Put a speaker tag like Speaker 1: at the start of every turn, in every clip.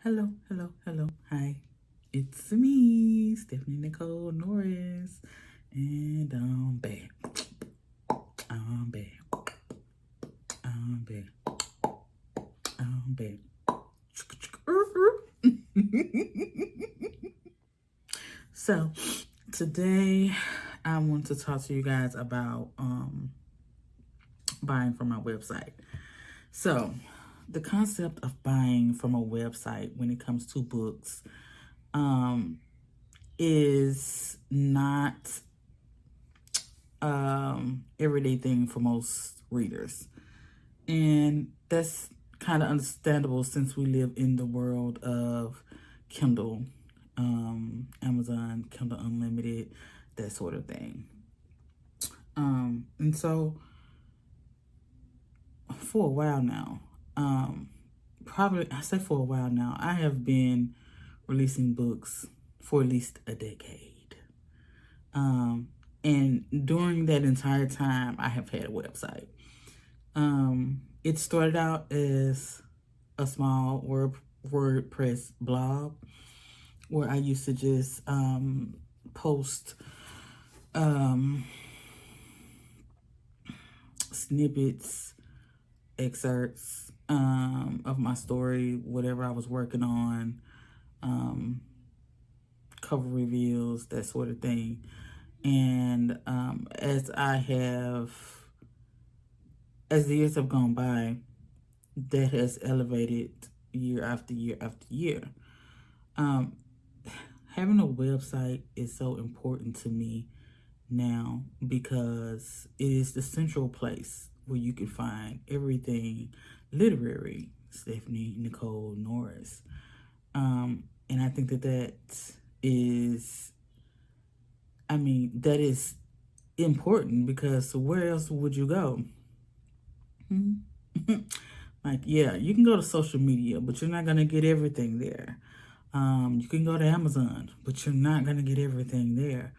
Speaker 1: Hello, hello, hello. Hi. It's me, Stephanie Nicole Norris. And I'm back. I'm back. I'm back. I'm back. So today I want to talk to you guys about buying from my website. So the concept of buying from a website when it comes to books um, is not everyday thing for most readers. And that's kind of understandable since we live in the world of Kindle, Amazon, Kindle Unlimited, that sort of thing. And so for a while now, probably I say for a while now, I have been releasing books for at least a decade. Um, and during that entire time, I have had a website. It started out as a small WordPress blog where I used to just post um, snippets, excerpts of my story, whatever I was working on, um, cover reveals, that sort of thing. And as the years have gone by, that has elevated year after year after year. Um, Having a website is so important to me now because it is the central place where you can find everything literary, Stephanie Nicole Norris. And I think that is, that is important because where else would you go? Hmm? Like, yeah, you can go to social media, but you're not going to get everything there. You can go to Amazon, but you're not going to get everything there.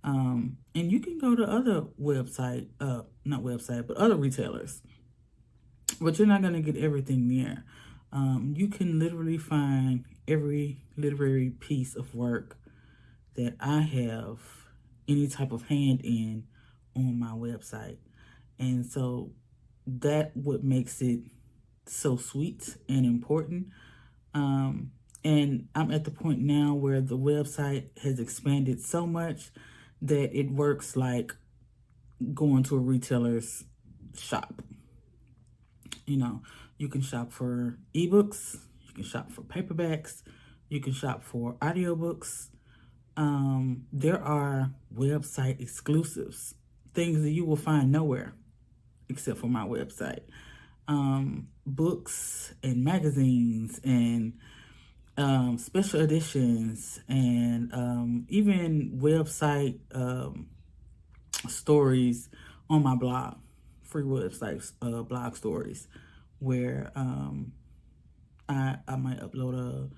Speaker 1: And you can go to other not website, but other retailers, but you're not going to get everything there. You can literally find every literary piece of work that I have any type of hand in on my website. And so that what makes it so sweet and important. Um, and I'm at the point now where the website has expanded so much that it works like going to a retailer's shop. You know, you can shop for ebooks, you can shop for paperbacks, you can shop for audiobooks. There are website exclusives, things that you will find nowhere except for my website. Books and magazines and special editions and even website stories on my blog, free websites, blog stories, where I might upload a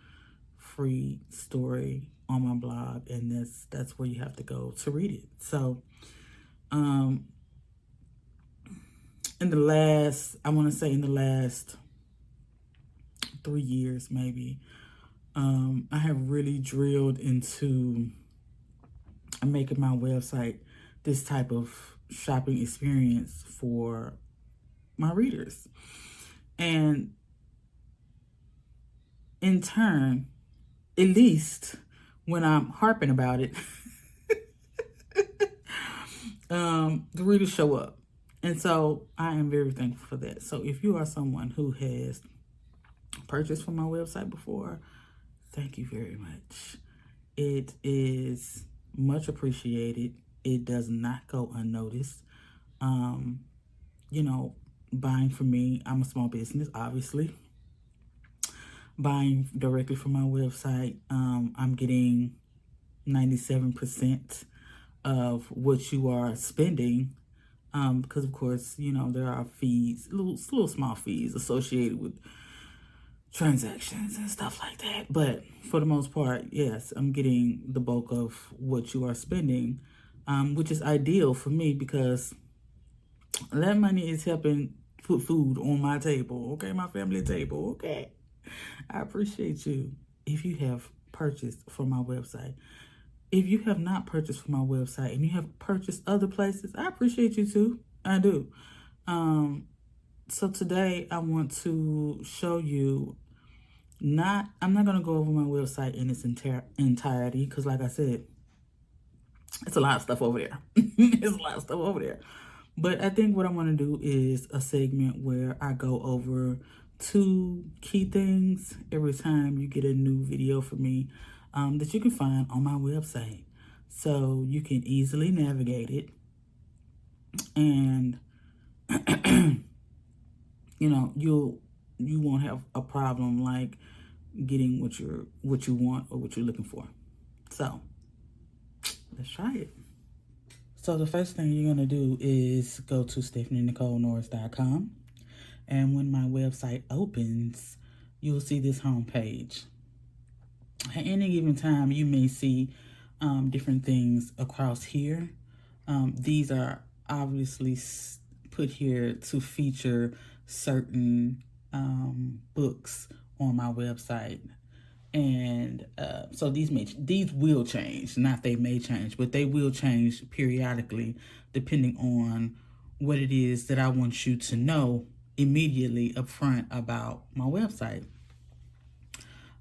Speaker 1: free story on my blog, and that's where you have to go to read it. So, um, I want to say in the last 3 years, maybe, I have really drilled into making my website this type of shopping experience for my readers. And in turn, at least when I'm harping about it, the readers show up. And so I am very thankful for that. So if you are someone who has purchased from my website before, thank you very much. It is much appreciated. It does not go unnoticed. Um, you know, buying from me, I'm a small business, obviously. Buying directly from my website, I'm getting 97% of what you are spending. Because of course, there are fees, little small fees associated with transactions and stuff like that. But for the most part, yes, I'm getting the bulk of what you are spending, which is ideal for me because that money is helping put food on my table, okay, my family table, okay. I appreciate you if you have purchased from my website. If you have not purchased from my website and you have purchased other places, I appreciate you too. I do. Um, so today I want to show you I'm not going to go over my website in its entirety because like I said, it's a lot of stuff over there. It's a lot of stuff over there. But I think what I want to do is a segment where I go over 2 key things every time you get a new video from me that you can find on my website. So you can easily navigate it and you won't have a problem like getting what you want or what you're looking for. So let's try it. So the first thing you're going to do is go to StephanieNicoleNorris.com. And when my website opens, you'll see this home page. At any given time, you may see different things across here. These are obviously put here to feature certain books on my website. And so these will change, not they may change, but they will change periodically depending on what it is that I want you to know immediately up front about my website.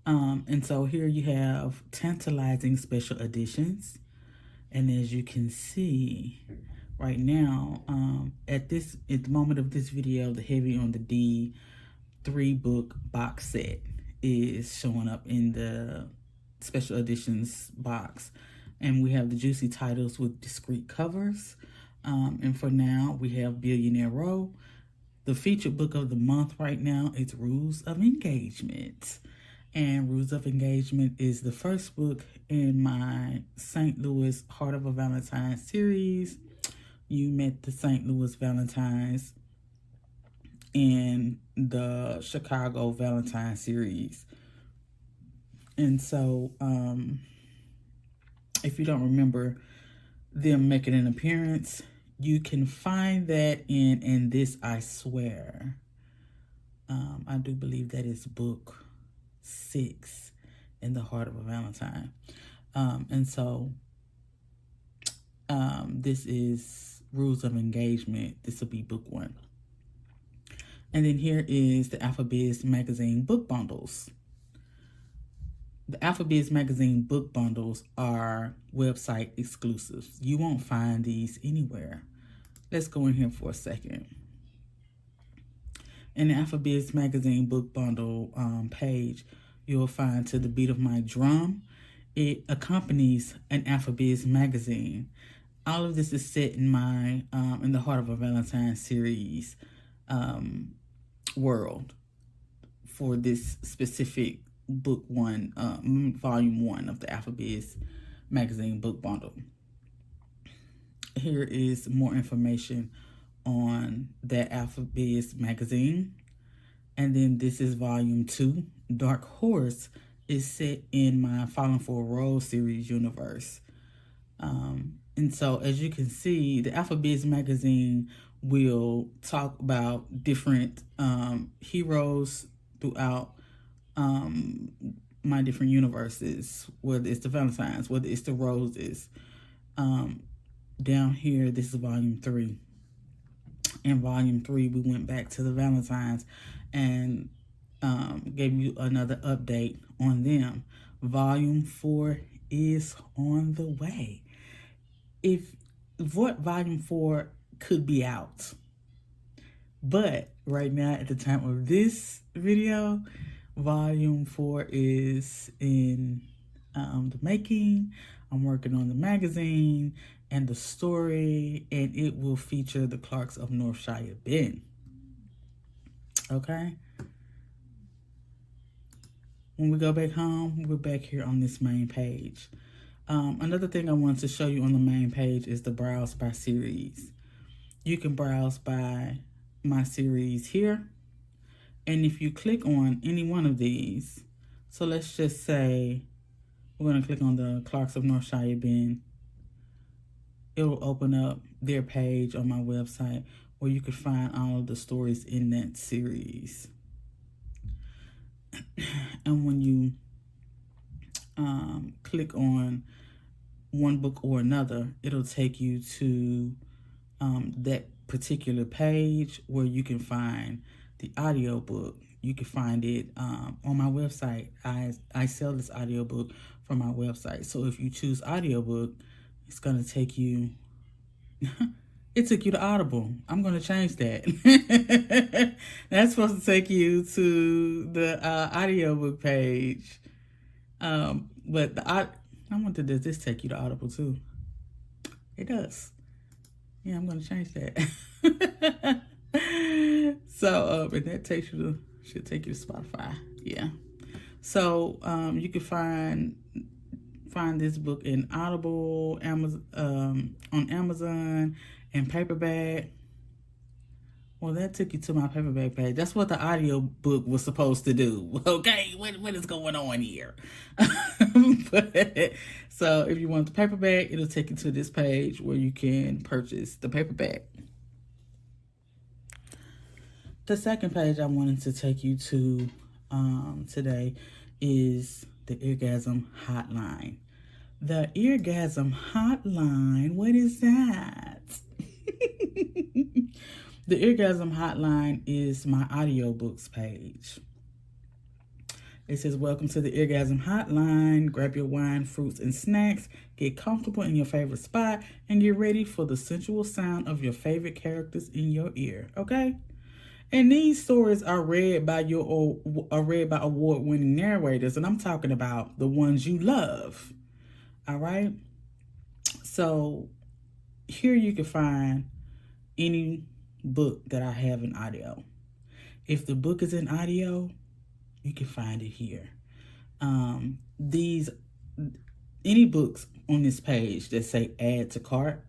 Speaker 1: And so here you have tantalizing special editions. And as you can see right now, at the moment of this video, the Heavy on the D 3-book box set is showing up in the special editions box. And we have the juicy titles with discreet covers. And for now, we have Billionaire Row. The featured book of the month right now is Rules of Engagement. And Rules of Engagement is the first book in my St. Louis Heart of a Valentine series. You met the St. Louis Valentines in the Chicago Valentine series. And so, if you don't remember them making an appearance, you can find that in This I Swear. I do believe that is book 6 in the Heart of a Valentine. And so, this is Rules of Engagement. This will be book 1. And then here is the AlphaBiz magazine book bundles. The AlphaBiz magazine book bundles are website exclusives. You won't find these anywhere. Let's go in here for a second. In the AlphaBiz magazine book bundle page, you'll find To the Beat of My Drum. It accompanies an AlphaBiz magazine. All of this is set in my in the Heart of a Valentine series world for this specific book 1, volume 1 of the AlphaBiz magazine book bundle. Here is more information on that AlphaBiz magazine. And then this is volume 2. Dark Horse is set in my Falling for a Role series universe. And so as you can see, the AlphaBiz magazine will talk about different heroes throughout my different universes, whether it's the Valentines, whether it's the Roses. Down here, this is volume 3. In volume 3, we went back to the Valentines and gave you another update on them. Volume 4 is on the way. Volume 4 could be out, but right now at the time of this video, volume 4 is in the making. I'm working on the magazine and the story, and it will feature the Clarks of Northshire Bend. Okay. When we go back home, we're back here on this main page. Another thing I wanted to show you on the main page is the Browse by Series. You can browse by my series here. And if you click on any one of these, so let's just say we're going to click on the Clarks of Northshire Bend. It'll open up their page on my website where you can find all of the stories in that series. And when you click on one book or another, it'll take you to that particular page where you can find the audiobook. You can find it on my website. I sell this audiobook from my website. So if you choose audiobook, it's going to take you it took you to Audible. I'm going to change that. That's supposed to take you to the audiobook page. But I wonder, does this take you to Audible too? It does. Yeah, I'm going to change that. So, and that takes you should take you to Spotify. Yeah. So, you can find this book in Audible, Amazon, on Amazon, and paperback. Well, that took you to my paperback page. That's what the audio book was supposed to do. Okay, what is going on here? So if you want the paperback, it'll take you to this page where you can purchase the paperback. The second page I wanted to take you to today is the Eargasm Hotline. The Eargasm Hotline, what is that? The Eargasm Hotline is my audiobooks page. It says, welcome to the Eargasm Hotline. Grab your wine, fruits, and snacks. Get comfortable in your favorite spot and get ready for the sensual sound of your favorite characters in your ear. Okay? And these stories are read by award-winning narrators, and I'm talking about the ones you love. All right? So here you can find any book that I have in audio. If the book is in audio, you can find it here. Any books on this page that say add to cart,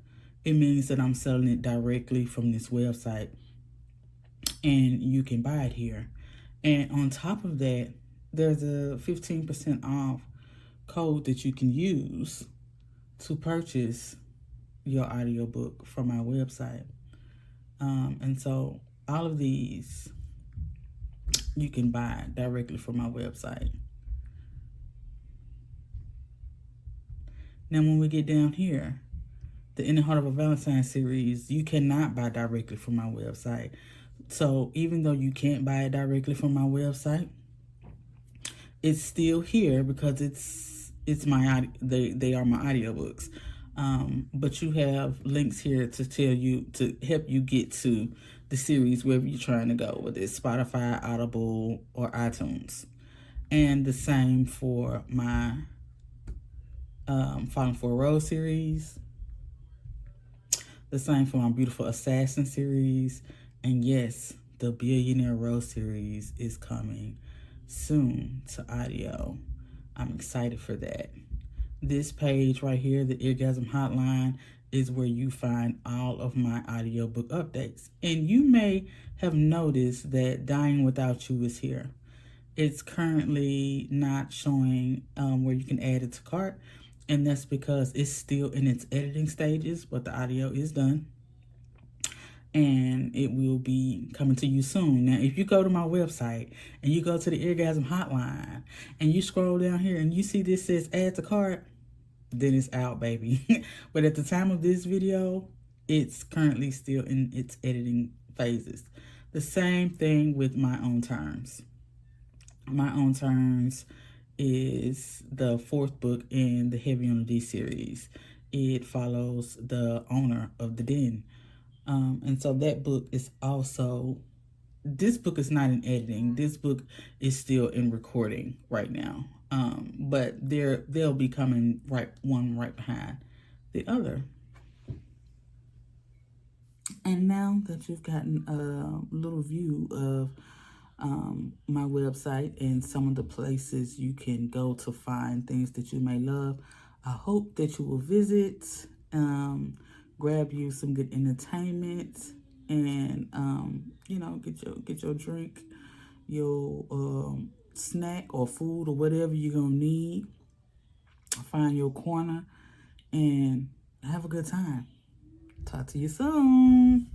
Speaker 1: it means that I'm selling it directly from this website, and you can buy it here. And on top of that, there's a 15% off code that you can use to purchase your audiobook from my website. And so all of these you can buy directly from my website. Now, when we get down here, the In the Heart of a Valentine series, you cannot buy directly from my website. So even though you can't buy it directly from my website, it's still here because they are my audiobooks. But you have links here to help you get to the series wherever you're trying to go, whether it's Spotify, Audible, or iTunes. And the same for my Falling for a Rose series. The same for my Beautiful Assassin series. And yes, the Billionaire Rose series is coming soon to audio. I'm excited for that. This page right here, the Eargasm Hotline, is where you find all of my audiobook updates. And you may have noticed that Dying Without You is here. It's currently not showing where you can add it to cart, and that's because it's still in its editing stages, but the audio is done. And it will be coming to you soon. Now, if you go to my website and you go to the Eargasm Hotline and you scroll down here and you see this says add to cart, then it's out, baby. But at the time of this video, it's currently still in its editing phases. The same thing with My Own Terms. My Own Terms is the fourth book in the Heavy on the D series. It follows the owner of the den. And so that book is also, this book is not in editing. This book is still in recording right now. But they'll be coming one right behind the other. And now that you've gotten a little view of my website and some of the places you can go to find things that you may love, I hope that you will visit, grab you some good entertainment, and get your drink, your snack or food or whatever you're gonna need. Find your corner and have a good time. Talk to you soon.